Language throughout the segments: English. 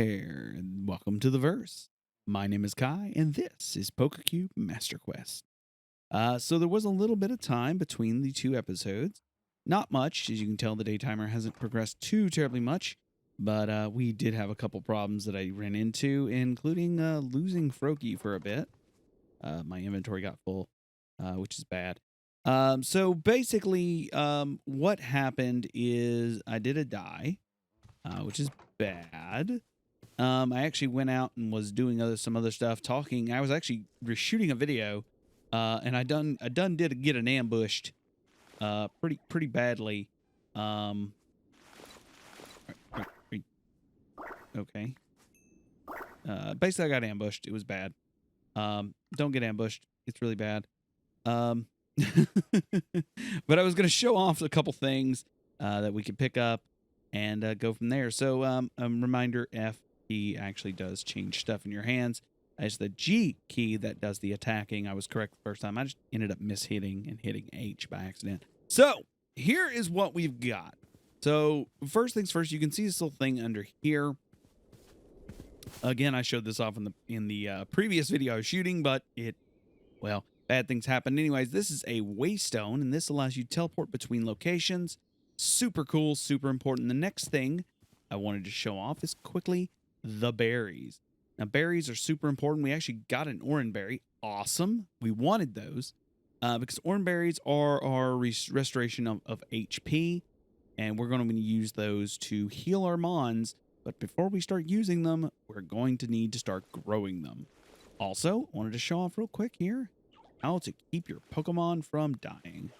there, and welcome to the verse. My name is Kai, and this is Pokecube Master Quest. So there was a little bit of time between the two episodes. Not much, as you can tell, the day timer hasn't progressed too terribly much, but we did have a couple problems that I ran into, including losing Froakie for a bit. My inventory got full, which is bad. So basically, what happened is I did a die, which is bad. I actually went out and was doing some other stuff, talking. I was actually shooting a video, and I done did get an ambushed, pretty badly. Okay. Basically, I got ambushed. It was bad. Don't get ambushed. It's really bad. But I was going to show off a couple things that we could pick up and go from there. So, reminder: F key actually does change stuff in your hands. It's the G key that does the attacking. I was correct the first time. I just ended up mishitting and hitting H by accident. So here is what we've got. So first things first, you can see this little thing under here. Again, I showed this off in the previous video I was shooting, but bad things happen. Anyways, this is a waystone, and this allows you to teleport between locations. Super cool, super important. The next thing I wanted to show off is quickly the berries. Now, berries are super important. We actually got an orange berry. Awesome. We wanted those because orange berries are our restoration of HP, and we're going to use those to heal our mons. But before we start using them, we're going to need to start growing them. Also, wanted to show off real quick here how to keep your Pokemon from dying.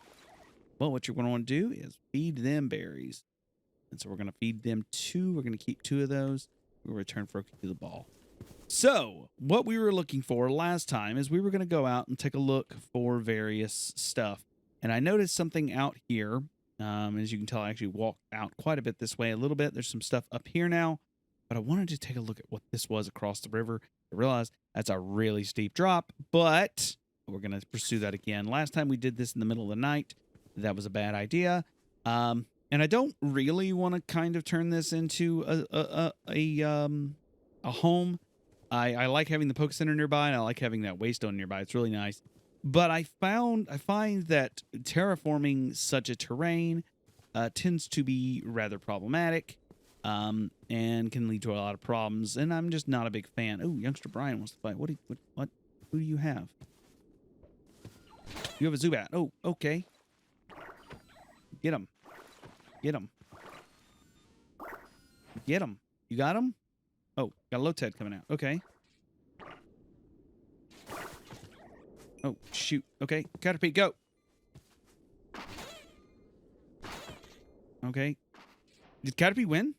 Well, what you're going to want to do is feed them berries. And so we're going to feed them two. We're going to keep two of those. We'll return Froakie to the ball. So what we were looking for last time is we were going to go out and take a look for various stuff. And I noticed something out here. As you can tell, I actually walked out quite a bit this way a little bit. There's some stuff up here now. But I wanted to take a look at what this was across the river. I realized that's a really steep drop. But we're going to pursue that again. Last time we did this in the middle of the night. That was a bad idea. And I don't really want to kind of turn this into a home. I like having the Poke Center nearby, and I like having that waystone nearby. It's really nice. But I find that terraforming such a terrain tends to be rather problematic, and can lead to a lot of problems. And I'm just not a big fan. Oh, youngster Brian wants to fight. What? Who do you have? You have a Zubat. Oh, okay. Get him. Get him. Get him. You got him? Oh, got a Lotad coming out. Okay. Oh, shoot. Okay. Caterpie, go. Okay. Did Caterpie win?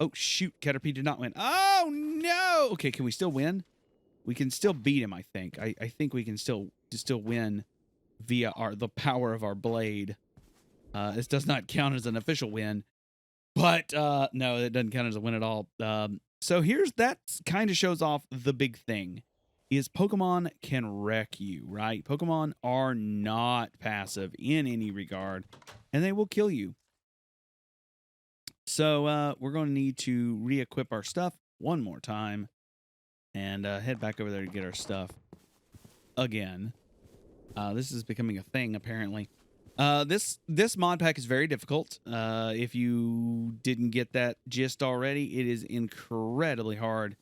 Oh, shoot. Caterpie did not win. Oh, no. Okay, can we still win? We can still beat him, I think. I think we can still win via the power of our blade. This does not count as an official win, but no, it doesn't count as a win at all. So that kind of shows off the big thing is Pokemon can wreck you, right? Pokemon are not passive in any regard, and they will kill you. So we're going to need to re-equip our stuff one more time and head back over there to get our stuff again. This is becoming a thing, apparently. This mod pack is very difficult. If you didn't get that gist already, it is incredibly hard.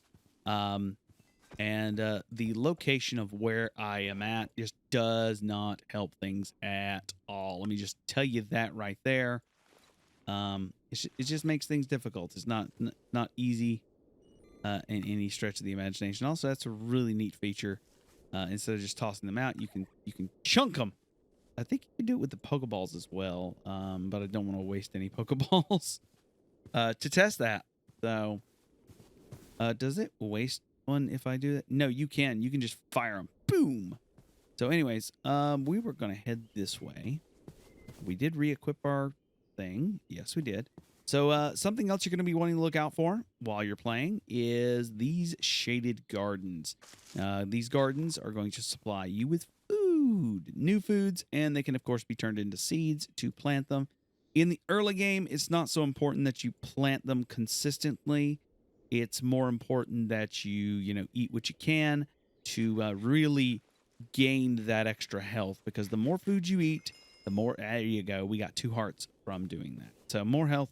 And the location of where I am at just does not help things at all. Let me just tell you that right there. It just makes things difficult. It's not easy in any stretch of the imagination. Also, that's a really neat feature. Instead of just tossing them out, you can chunk them. I think you can do it with the Pokeballs as well, but I don't want to waste any Pokeballs to test that. So, does it waste one if I do that? No, you can. You can just fire them. Boom! So anyways, we were going to head this way. We did re-equip our thing. Yes, we did. So something else you're going to be wanting to look out for while you're playing is these shaded gardens. These gardens are going to supply you with new foods, and they can of course be turned into seeds to plant them. In the early game, it's not so important that you plant them consistently. it's more important that you eat what you can to really gain that extra health, because the more food you eat, the more, there you go. We got 2 hearts from doing that. So more health,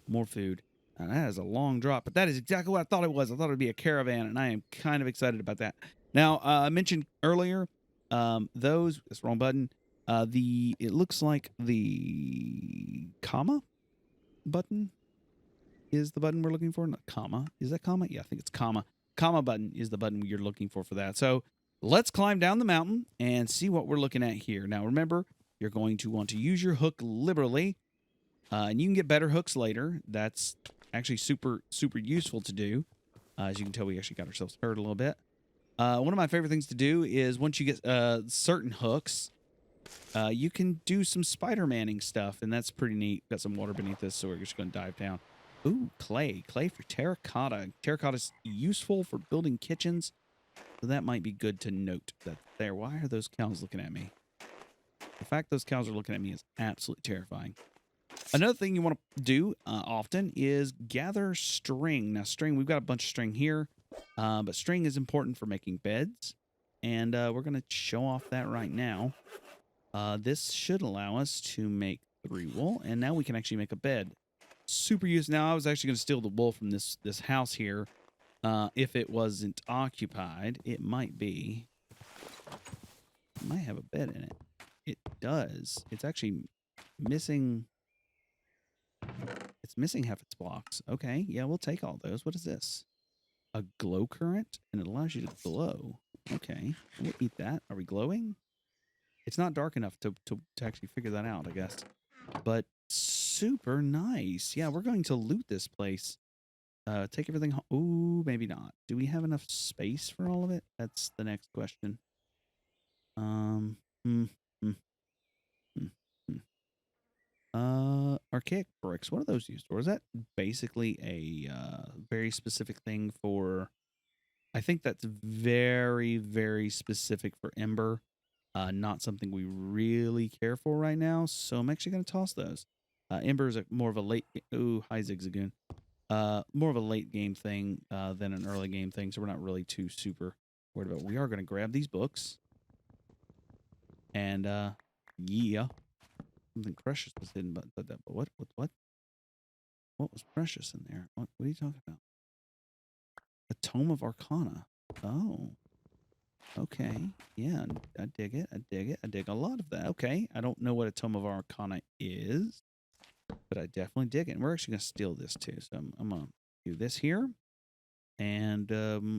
more food. That is a long drop, but that is exactly what I thought it was. I thought it would be a caravan, and I am kind of excited about that. Now, I mentioned earlier, that's wrong button. It looks like the comma button is the button we're looking for. Not comma. Is that comma? Yeah, I think it's comma. Comma button is the button you're looking for that. So let's climb down the mountain and see what we're looking at here. Now, remember, you're going to want to use your hook liberally, and you can get better hooks later. That's actually super, super useful to do. As you can tell, we actually got ourselves hurt a little bit. One of my favorite things to do is once you get certain hooks, you can do some Spider-Manning stuff, and that's pretty neat. Got some water beneath us, so we're just going to dive down. Ooh, clay. Clay for terracotta. Terracotta is useful for building kitchens, so that might be good to note that there. Why are those cows looking at me? The fact those cows are looking at me is absolutely terrifying. Another thing you want to do often is gather string. Now, string, we've got a bunch of string here, but string is important for making beds, and we're going to show off that right now. This should allow us to make 3 wool, and now we can actually make a bed. Super useful. Now, I was actually going to steal the wool from this house here. If it wasn't occupied, it might be. It might have a bed in it. It does. It's actually missing. It's missing half its blocks. Okay, yeah, we'll take all those. What is this? A glow current, and it allows you to glow. Okay, we'll eat that. Are we glowing? It's not dark enough to actually figure that out, I guess. But super nice. Yeah, we're going to loot this place. Take everything home. Ooh, maybe not. Do we have enough space for all of it? That's the next question. Hmm, hmm, hmm, hmm. Archaic bricks. What are those used for? Is that basically a very specific thing for... I think that's very, very specific for Ember. Not something we really care for right now, so I'm actually going to toss those. Ember is more of a late... Ooh, hi, Zigzagoon. More of a late game thing than an early game thing, so we're not really too super worried about it. We are going to grab these books. And, yeah. Something precious was hidden, but what? What was precious in there? What are you talking about? A Tome of Arcana. Oh. Okay. Yeah, I dig it. I dig it. I dig a lot of that. Okay. I don't know what a Tome of Arcana is, but I definitely dig it. And we're actually going to steal this too. So I'm going to do this here. And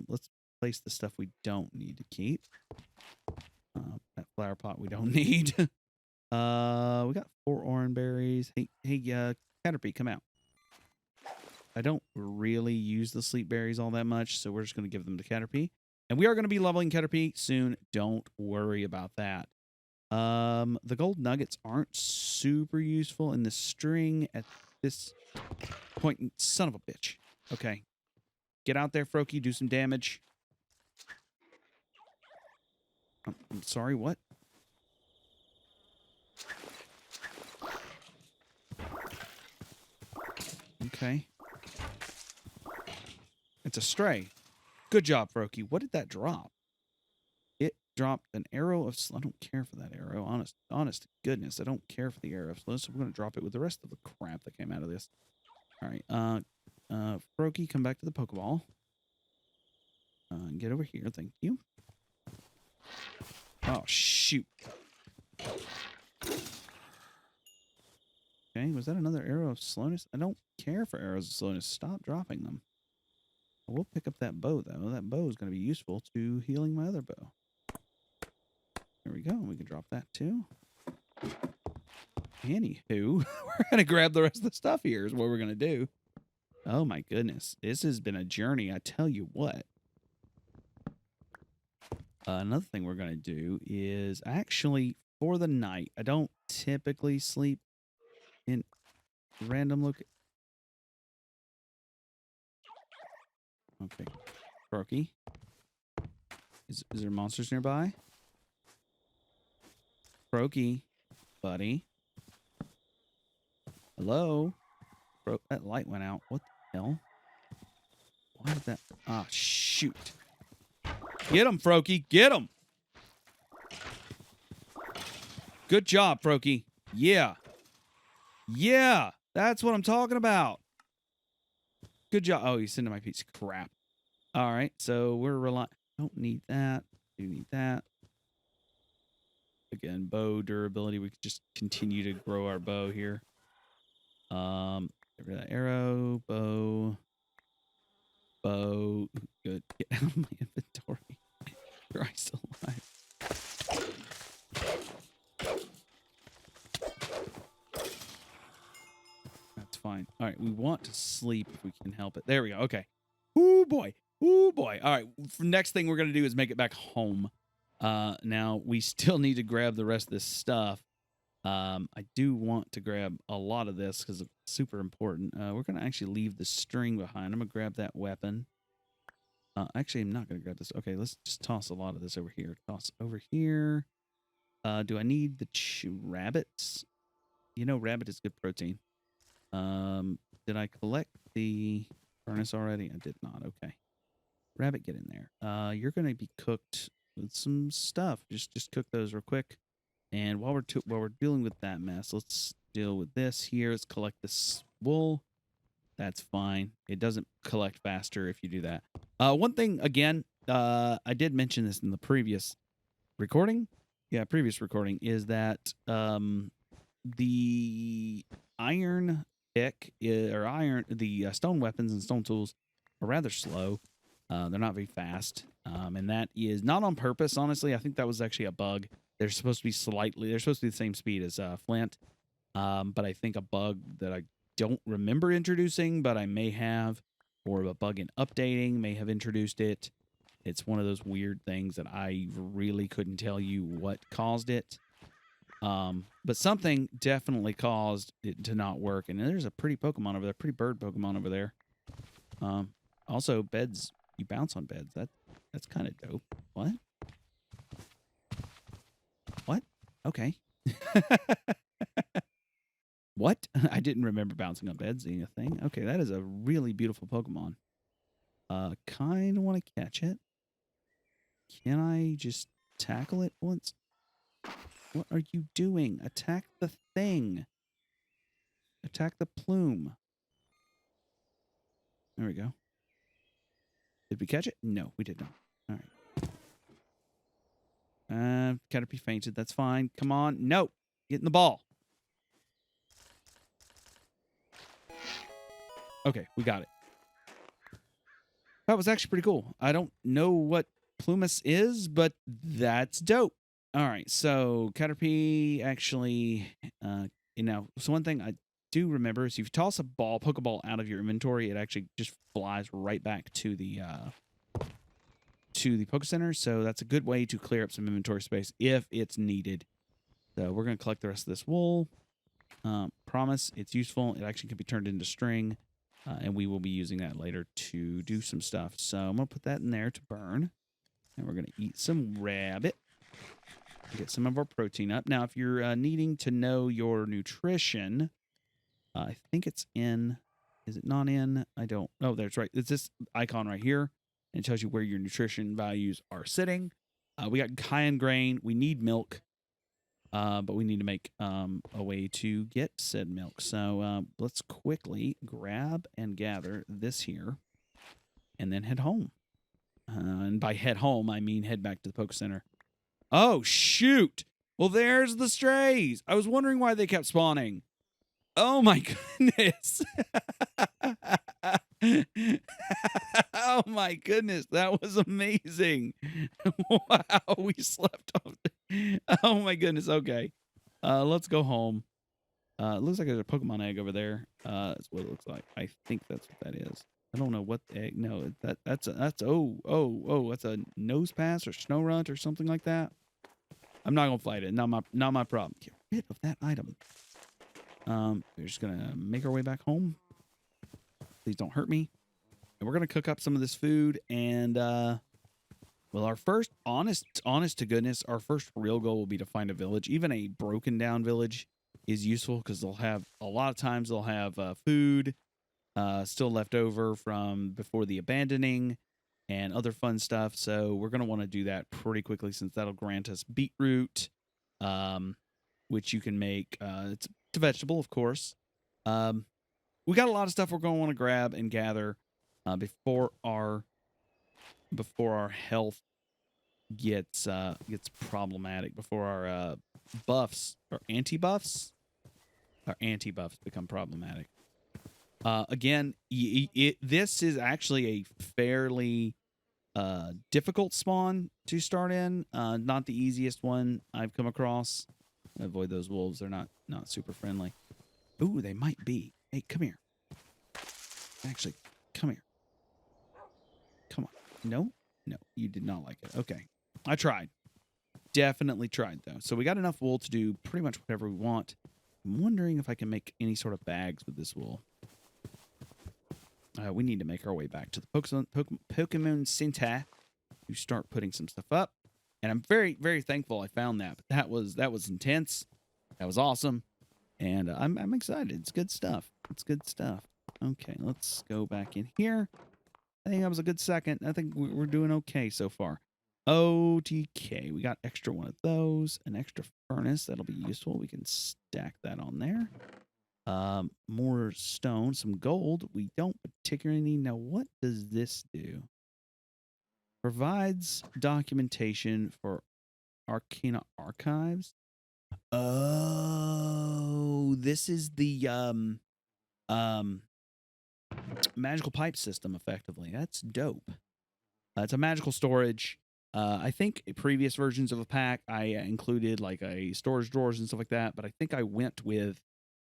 let's place the stuff we don't need to keep. That flower pot we don't need. We got 4 orange berries. Hey, Caterpie, come out. I don't really use the sleep berries all that much, so we're just going to give them to Caterpie. And we are going to be leveling Caterpie soon. Don't worry about that. The gold nuggets aren't super useful in the string at this point. Son of a bitch. Okay. Get out there, Froakie. Do some damage. I'm sorry, what? Okay. It's a stray. Good job, Froakie. What did that drop? It dropped an arrow of... I don't care for that arrow. Honest to goodness, I don't care for the arrow of slow, so we're going to drop it with the rest of the crap that came out of this. All right. Froakie, come back to the Pokeball. Get over here. Thank you. Oh, shoot. Okay, was that another arrow of slowness? I don't care for arrows of slowness. Stop dropping them. We'll pick up that bow, though. That bow is going to be useful to healing my other bow. There we go. We can drop that, too. Anywho, we're going to grab the rest of the stuff here is what we're going to do. Oh, my goodness. This has been a journey, I tell you what. Another thing we're going to do is actually, for the night, I don't typically sleep in random look. Okay. Froakie. Is there monsters nearby? Froakie, buddy. Hello? That light went out. What the hell? Why did that? Ah, shoot. Get him, Froakie. Get him. Good job, Froakie. Yeah. Yeah. That's what I'm talking about. Good job. Oh, he's sending my piece of crap. All right. So we're relying. Don't need that. Do need that. Again, bow durability. We could just continue to grow our bow here. Get rid of that arrow. Bow. Bow. Good. Get out of my inventory. Christ alive. That's fine. All right. We want to sleep if we can help it. There we go. Okay. Ooh, boy. Ooh, boy. All right. Next thing we're going to do is make it back home. Now, we still need to grab the rest of this stuff. I do want to grab a lot of this because it's super important. We're going to actually leave the string behind. I'm going to grab that weapon. Actually, I'm not going to grab this. Okay, let's just toss a lot of this over here. Toss over here. Do I need the rabbits? You know, rabbit is good protein. Did I collect the furnace already? I did not. Okay. Rabbit, get in there. You're going to be cooked with some stuff. Just cook those real quick. And while we're dealing with that mess, let's deal with this here. Let's collect this wool. That's fine. It doesn't collect faster if you do that. One thing, again, I did mention this in the previous recording. Yeah, previous recording is that the iron pick the stone weapons and stone tools are rather slow. They're not very fast. And that is not on purpose, honestly. I think that was actually a bug. They're supposed to be the same speed as flint. But I think a bug that I don't remember introducing, but I may have, or a bug in updating may have introduced it. It's one of those weird things that I really couldn't tell you what caused it. But something definitely caused it to not work. And there's a pretty Pokemon over there, pretty bird Pokemon over there. Also, beds, you bounce on beds. That's kind of dope. What? What? Okay. What? I didn't remember bouncing on beds being a thing. Okay, that is a really beautiful Pokemon. Kind of want to catch it. Can I just tackle it once? What are you doing? Attack the thing. Attack the plume. There we go. Did we catch it? No, we did not. All right. Caterpie fainted. That's fine. Come on. No. Get in the ball. Okay, we got it. That was actually pretty cool. I don't know what Plumus is, but that's dope. All right, so Caterpie actually, so one thing I do remember is if you toss a Pokeball out of your inventory, it actually just flies right back to the Poke Center. So that's a good way to clear up some inventory space if it's needed. So we're going to collect the rest of this wool. Promise it's useful. It actually can be turned into string. And we will be using that later to do some stuff. So I'm going to put that in there to burn. And we're going to eat some rabbit. Get some of our protein up. Now, if you're needing to know your nutrition, I think it's in... Is it not in? I don't... Oh, that's right. It's this icon right here. And it tells you where your nutrition values are sitting. We got high in grain. We need milk. But we need to make a way to get said milk. So let's quickly grab and gather this here and then head home. And by head home, I mean head back to the Poke Center. Oh, shoot. Well, there's the strays. I was wondering why they kept spawning. Oh, my goodness. Oh, my goodness. That was amazing. Wow, we slept off. Oh, my goodness. Okay. Let's go home. It looks like there's a Pokemon egg over there. That's what it looks like. I think that's what that is. I don't know what the egg. No, that's that's a nose pass or snow runt or something like that. I'm not gonna fight it. Not my problem. Get rid of that item. We're just gonna make our way back home. Please don't hurt me. And we're gonna cook up some of this food. And well, our first honest to goodness, our first real goal will be to find a village. Even a broken down village is useful because they'll have a lot of times they'll have food. still left over from before the abandoning and other fun stuff. So we're going to want to do that pretty quickly since that'll grant us beetroot, which you can make. It's a vegetable, of course. We got a lot of stuff we're going to want to grab and gather before our health gets problematic, before our buffs or anti-buffs become problematic. Again, this is actually a fairly difficult spawn to start in. Not the easiest one I've come across. Avoid those wolves. They're not super friendly. Ooh, they might be. Hey, come here. Actually, come here. Come on. No, you did not like it. Okay, I tried. Definitely tried though. So we got enough wool to do pretty much whatever we want. I'm wondering if I can make any sort of bags with this wool. We need to make our way back to the Pokemon Center to start putting some stuff up. And I'm very, very thankful I found that. But that was intense. That was awesome. And I'm excited. It's good stuff. It's good stuff. Okay, let's go back in here. I think that was a good second. I think we're doing okay so far. OTK. We got extra one of those. An extra furnace. That'll be useful. We can stack that on there. More stone, some gold. We don't particularly need. Now, what does this do? Provides documentation for Arcana archives. Oh, this is the magical pipe system, effectively. That's dope. It's a magical storage. I think previous versions of a pack, I included like a storage drawers and stuff like that, but I think I went with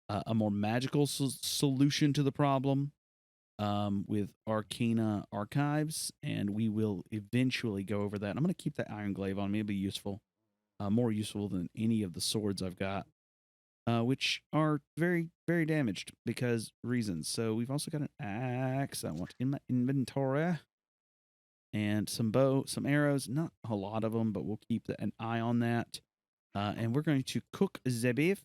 a more magical solution to the problem with Arcana archives, and we will eventually go over that. I'm going to keep that iron glaive on me. It'll be useful. More useful than any of the swords I've got, which are very, very damaged because reasons. So we've also got an axe I want in my inventory. And some bow, some arrows, not a lot of them, but we'll keep an eye on that. And we're going to cook the beef.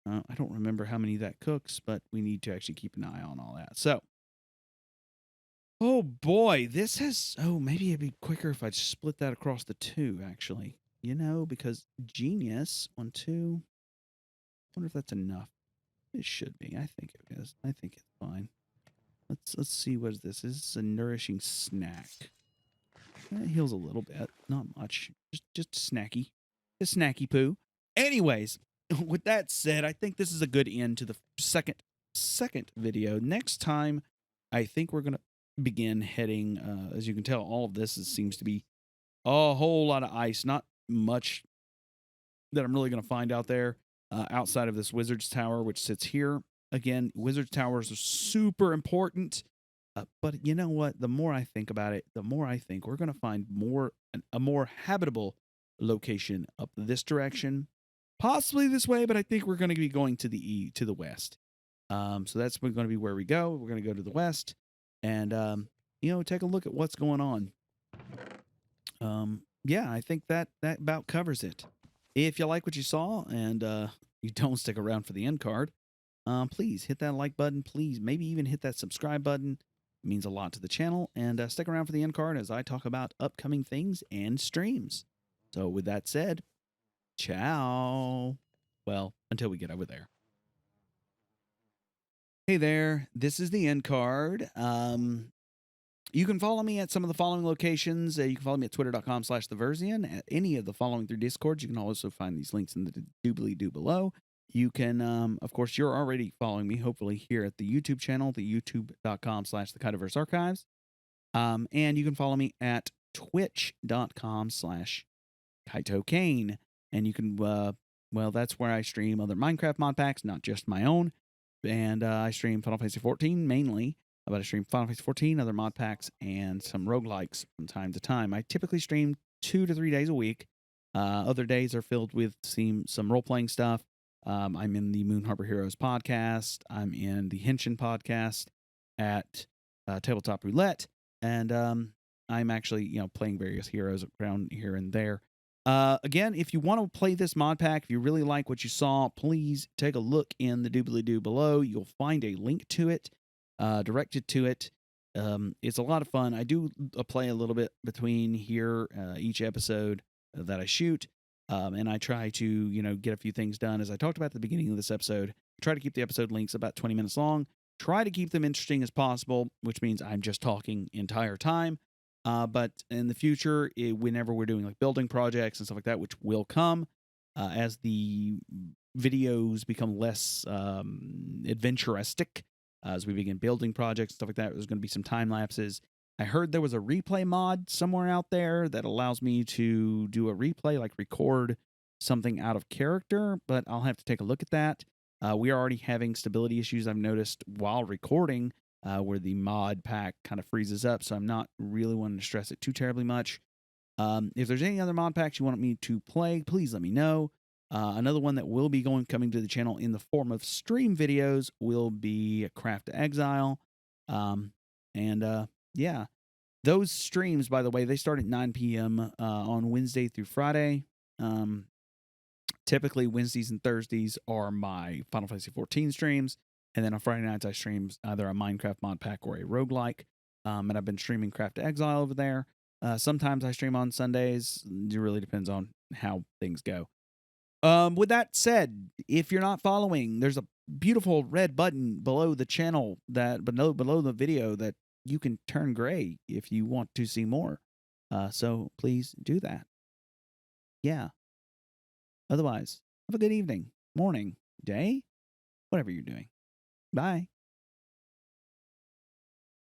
I don't remember how many that cooks, but we need to actually keep an eye on all that. So, oh boy, this has, maybe it'd be quicker if I split that across the two, actually. You know, because genius, 1, 2, I wonder if that's enough. It should be. I think it is. I think it's fine. Let's see what is this. This is a nourishing snack. It heals a little bit, not much. Just snacky. Just snacky poo. Anyways, with that said, I think this is a good end to the second video. Next time, I think we're gonna begin heading. As you can tell, all of this seems to be a whole lot of ice. Not much that I'm really gonna find out there outside of this Wizard's Tower, which sits here. Again, Wizard's Towers are super important, but you know what? The more I think about it, the more I think we're going to find a more habitable location up this direction, possibly this way. But I think we're going to be going to the west. So that's going to be where we go. We're going to go to the west, and take a look at what's going on. Yeah, I think that about covers it. If you like what you saw and you don't stick around for the end card, please hit that like button. Please, maybe even hit that subscribe button. It means a lot to the channel. And stick around for the end card as I talk about upcoming things and streams. So with that said, ciao. Well, until we get over there. Hey there, this is the end card. You can follow me at some of the following locations. You can follow me at twitter.com/theversian. At any of the following through Discord. You can also find these links in the doobly-doo below. You can, of course, you're already following me, hopefully, here at the YouTube channel, the youtube.com/the Archives. And you can follow me at twitch.com/KaitoKane. And you can, that's where I stream other Minecraft mod packs, not just my own. And I stream Final Fantasy 14 mainly, but I stream Final Fantasy 14, other mod packs, and some roguelikes from time to time. I typically stream 2 to 3 days a week. Other days are filled with some role-playing stuff. I'm in the Moon Harbor Heroes podcast. I'm in the Henshin podcast at Tabletop Roulette. And I'm actually, playing various heroes around here and there. Again, if you want to play this mod pack, if you really like what you saw, please take a look in the doobly-doo below. You'll find a link to it, directed to it. It's a lot of fun. I do play a little bit between here, each episode that I shoot, and I try to, get a few things done. As I talked about at the beginning of this episode, try to keep the episode links about 20 minutes long. Try to keep them interesting as possible, which means I'm just talking entire time. But in the future, whenever we're doing like building projects and stuff like that, which will come as the videos become less adventuristic, as we begin building projects and stuff like that, there's going to be some time lapses. I heard there was a replay mod somewhere out there that allows me to do a replay, like record something out of character, but I'll have to take a look at that. We are already having stability issues, I've noticed, while recording, where the mod pack kind of freezes up, so I'm not really wanting to stress it too terribly much. If there's any other mod packs you want me to play, please let me know. Another one that will be coming to the channel in the form of stream videos will be Craft Exile. Yeah. Those streams, by the way, they start at 9 p.m. On Wednesday through Friday. Typically, Wednesdays and Thursdays are my Final Fantasy XIV streams. And then on Friday nights, I stream either a Minecraft mod pack or a roguelike. And I've been streaming Craft Exile over there. Sometimes I stream on Sundays. It really depends on how things go. With that said, if you're not following, there's a beautiful red button below the channel below the video that you can turn gray if you want to see more. So please do that. Yeah. Otherwise, have a good evening, morning, day, whatever you're doing. Bye.